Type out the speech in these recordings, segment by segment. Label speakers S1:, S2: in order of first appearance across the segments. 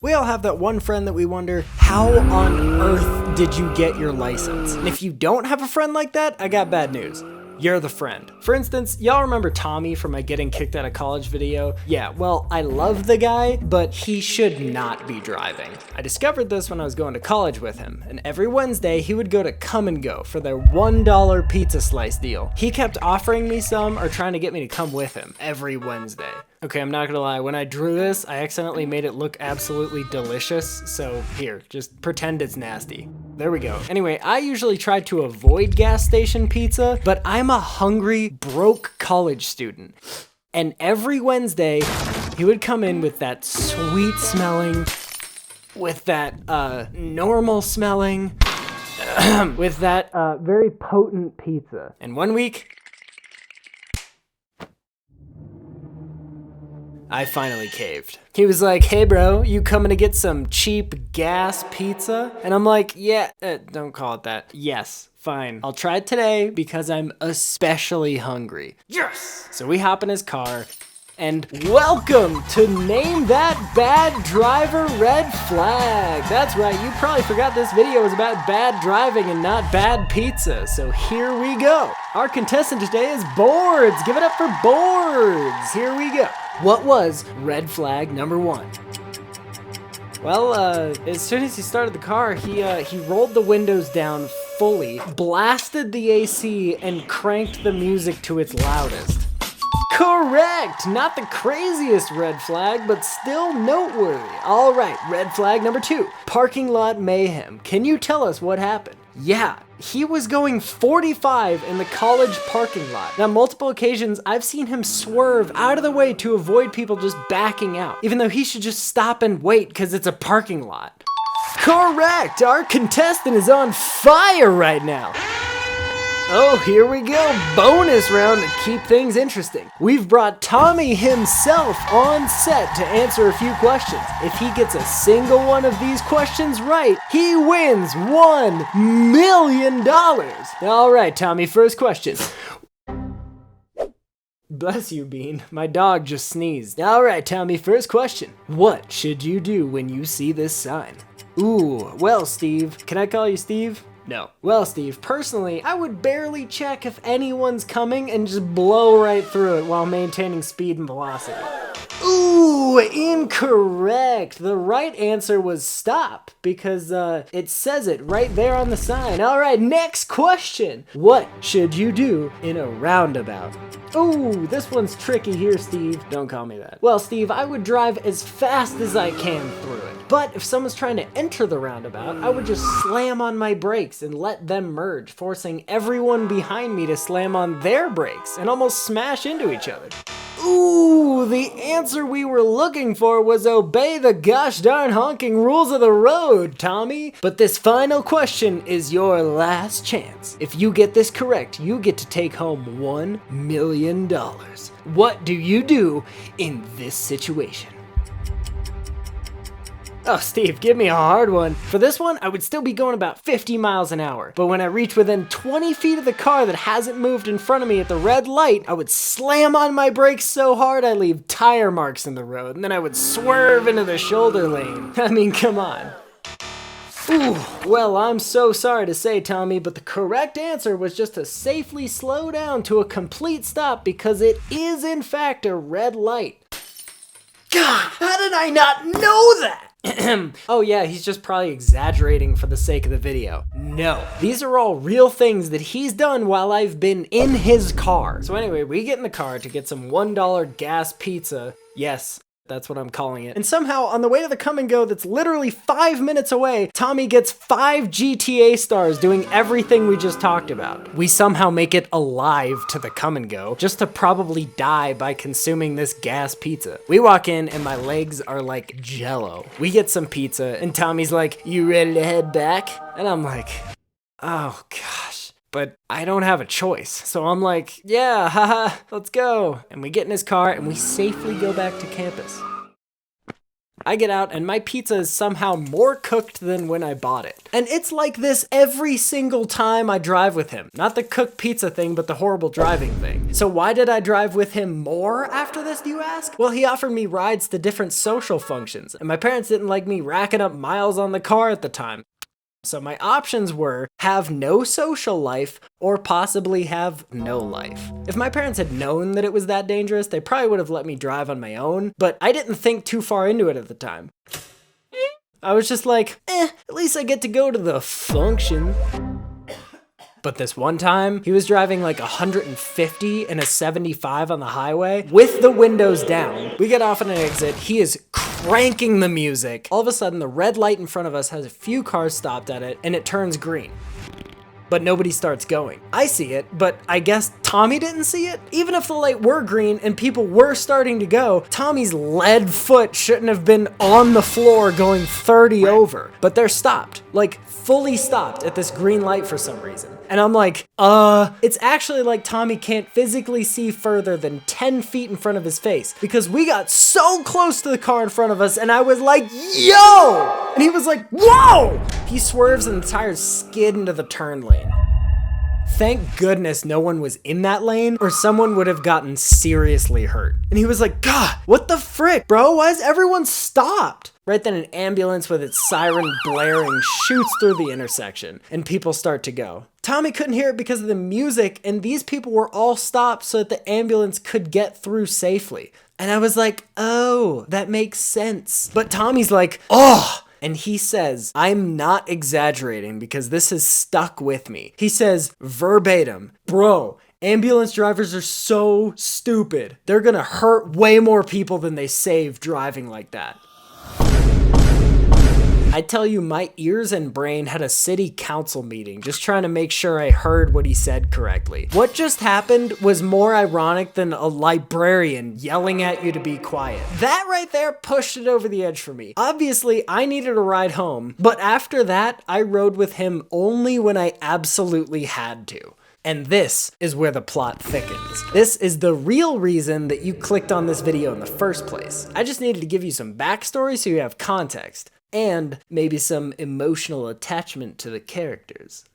S1: We all have that one friend that we wonder, how on earth did you get your license? And if you don't have a friend like that, I got bad news. You're the friend. For instance, y'all remember Tommy from my getting kicked out of college video? Yeah, well, I love the guy, but he should not be driving. I discovered this when I was going to college with him, and every Wednesday he would go to Come and Go for their $1 pizza slice deal. He kept offering me some or trying to get me to come with him every Wednesday. Okay, I'm not gonna lie, when I drew this, I accidentally made it look absolutely delicious, so here, just pretend it's nasty. There we go. Anyway, I usually try to avoid gas station pizza, but I'm a hungry, broke college student. And every Wednesday, he would come in with that sweet smelling, with that normal smelling, with that very potent pizza. And one week, I finally caved. He was like, hey bro, you coming to get some cheap gas pizza? And I'm like, yeah, don't call it that. Yes, fine. I'll try it today because I'm especially hungry. Yes! So we hop in his car and welcome to Name That Bad Driver Red Flag. That's right, you probably forgot this video was about bad driving and not bad pizza. So here we go. Our contestant today is Boards. Give it up for Boards. Here we go. What was red flag number 1? Well, as soon as he started the car, he rolled the windows down fully, blasted the AC, and cranked the music to its loudest. Correct! Not the craziest red flag, but still noteworthy. All right, red flag number 2, parking lot mayhem. Can you tell us what happened? Yeah, he was going 45 in the college parking lot. Now, multiple occasions, I've seen him swerve out of the way to avoid people just backing out, even though he should just stop and wait because it's a parking lot. Correct! Our contestant is on fire right now. Oh, here we go, bonus round to keep things interesting. We've brought Tommy himself on set to answer a few questions. If he gets a single one of these questions right, he wins $1 million. All right, Tommy, first question. Bless you, Bean. My dog just sneezed. All right, Tommy, first question. What should you do when you see this sign? Ooh, well, Steve. Can I call you Steve? No. Well, Steve, personally, I would barely check if anyone's coming and just blow right through it while maintaining speed and velocity. Ooh, incorrect. The right answer was stop because it says it right there on the sign. All right, next question. What should you do in a roundabout? Ooh, this one's tricky here, Steve. Don't call me that. Well, Steve, I would drive as fast as I can through it. But if someone's trying to enter the roundabout, I would just slam on my brakes and let them merge, forcing everyone behind me to slam on their brakes and almost smash into each other. Ooh, the answer we were looking for was obey the gosh darn honking rules of the road, Tommy. But this final question is your last chance. If you get this correct, you get to take home $1 million. What do you do in this situation? Oh, Steve, give me a hard one. For this one, I would still be going about 50 miles an hour. But when I reach within 20 feet of the car that hasn't moved in front of me at the red light, I would slam on my brakes so hard I leave tire marks in the road, and then I would swerve into the shoulder lane. I mean, come on. Ooh, well, I'm so sorry to say, Tommy, but the correct answer was just to safely slow down to a complete stop because it is, in fact, a red light. God, how did I not know that? Oh yeah, he's just probably exaggerating for the sake of the video. No, these are all real things that he's done while I've been in his car. So anyway, we get in the car to get some $1 gas pizza. Yes, that's what I'm calling it. And somehow, on the way to the Come and Go that's literally 5 minutes away, Tommy gets 5 GTA stars doing everything we just talked about. We somehow make it alive to the Come and Go, just to probably die by consuming this gas pizza. We walk in and my legs are like jello. We get some pizza and Tommy's like, you ready to head back? And I'm like, oh gosh. But I don't have a choice. So I'm like, yeah, haha, let's go. And we get in his car and we safely go back to campus. I get out and my pizza is somehow more cooked than when I bought it. And it's like this every single time I drive with him. Not the cooked pizza thing, but the horrible driving thing. So why did I drive with him more after this, do you ask? Well, he offered me rides to different social functions, and my parents didn't like me racking up miles on the car at the time. So my options were have no social life or possibly have no life. If my parents had known that it was that dangerous, they probably would have let me drive on my own, but I didn't think too far into it at the time. I was just like, at least I get to go to the function. But this one time, he was driving like 150 in a 75 on the highway with the windows down. We get off at an exit, he is cranking the music. All of a sudden, the red light in front of us has a few cars stopped at it, and it turns green. But nobody starts going. I see it, but I guess Tommy didn't see it? Even if the light were green and people were starting to go, Tommy's lead foot shouldn't have been on the floor going 30 over. But they're stopped, like fully stopped at this green light for some reason. And I'm like, it's actually like Tommy can't physically see further than 10 feet in front of his face because we got so close to the car in front of us and I was like, yo! And he was like, whoa! He swerves and the tires skid into the turn lane. Thank goodness no one was in that lane or someone would have gotten seriously hurt. And he was like, God, what the frick, bro? Why is everyone stopped? Right then an ambulance with its siren blaring shoots through the intersection and people start to go. Tommy couldn't hear it because of the music and these people were all stopped so that the ambulance could get through safely. And I was like, oh, that makes sense. But Tommy's like, oh! And he says, I'm not exaggerating because this has stuck with me. He says verbatim, bro, ambulance drivers are so stupid. They're gonna hurt way more people than they save driving like that. I tell you, my ears and brain had a city council meeting just trying to make sure I heard what he said correctly. What just happened was more ironic than a librarian yelling at you to be quiet. That right there pushed it over the edge for me. Obviously, I needed a ride home, but after that, I rode with him only when I absolutely had to. And this is where the plot thickens. This is the real reason that you clicked on this video in the first place. I just needed to give you some backstory so you have context. And maybe some emotional attachment to the characters.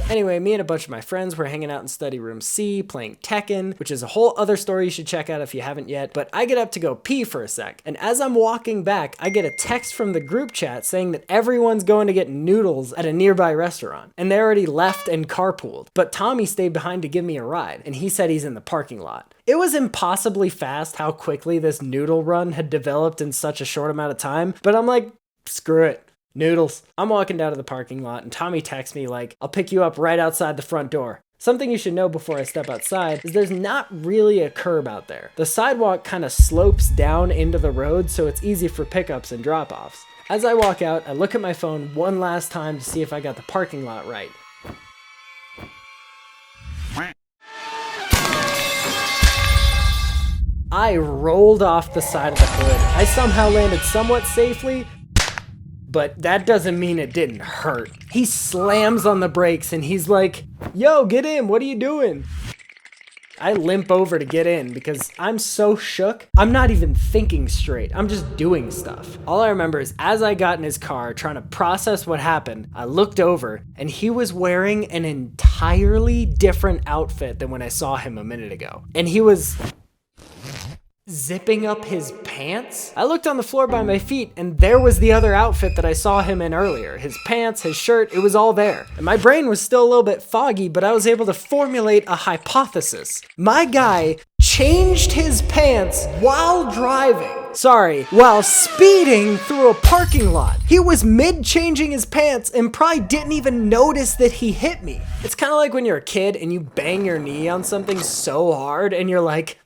S1: Anyway, me and a bunch of my friends were hanging out in study room C playing Tekken, which is a whole other story you should check out if you haven't yet, but I get up to go pee for a sec, and as I'm walking back, I get a text from the group chat saying that everyone's going to get noodles at a nearby restaurant, and they already left and carpooled, but Tommy stayed behind to give me a ride, and he said he's in the parking lot. It was impossibly fast how quickly this noodle run had developed in such a short amount of time, but I'm like, screw it. Noodles. I'm walking down to the parking lot and Tommy texts me like, I'll pick you up right outside the front door. Something you should know before I step outside is there's not really a curb out there. The sidewalk kind of slopes down into the road so it's easy for pickups and drop-offs. As I walk out, I look at my phone one last time to see if I got the parking lot right. I rolled off the side of the hood. I somehow landed somewhat safely, but that doesn't mean it didn't hurt. He slams on the brakes and he's like, yo, get in, what are you doing? I limp over to get in because I'm so shook. I'm not even thinking straight. I'm just doing stuff. All I remember is as I got in his car trying to process what happened, I looked over and he was wearing an entirely different outfit than when I saw him a minute ago. And he was zipping up his pants? I looked on the floor by my feet and there was the other outfit that I saw him in earlier. His pants, his shirt, it was all there. And my brain was still a little bit foggy, but I was able to formulate a hypothesis. My guy changed his pants while driving. Sorry, while speeding through a parking lot. He was mid-changing his pants and probably didn't even notice that he hit me. It's kind of like when you're a kid and you bang your knee on something so hard and you're like,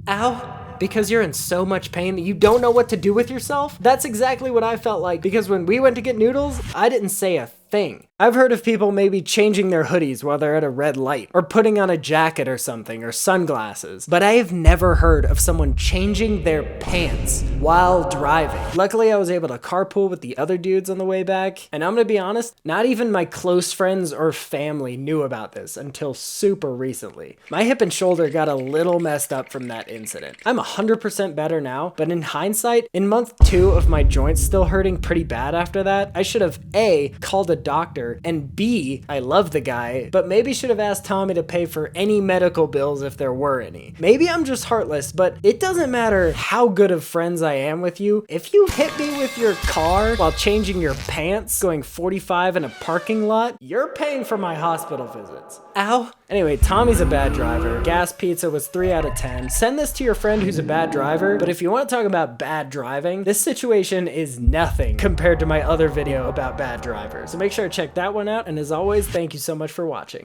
S1: ow, because you're in so much pain that you don't know what to do with yourself? That's exactly what I felt like because when we went to get noodles, I didn't say a thing. I've heard of people maybe changing their hoodies while they're at a red light, or putting on a jacket or something, or sunglasses, but I have never heard of someone changing their pants while driving. Luckily, I was able to carpool with the other dudes on the way back, and I'm gonna be honest, not even my close friends or family knew about this until super recently. My hip and shoulder got a little messed up from that incident. I'm 100% better now, but in hindsight, in month 2 of my joints still hurting pretty bad after that, I should have A, called a doctor, and B, I love the guy, but maybe should have asked Tommy to pay for any medical bills if there were any. Maybe I'm just heartless, but it doesn't matter how good of friends I am with you. If you hit me with your car while changing your pants, going 45 in a parking lot, you're paying for my hospital visits. Ow. Anyway, Tommy's a bad driver. Gas Pizza was 3 out of 10. Send this to your friend who's a bad driver, but if you want to talk about bad driving, this situation is nothing compared to my other video about bad drivers. So make sure to check that one out, and as always, thank you so much for watching.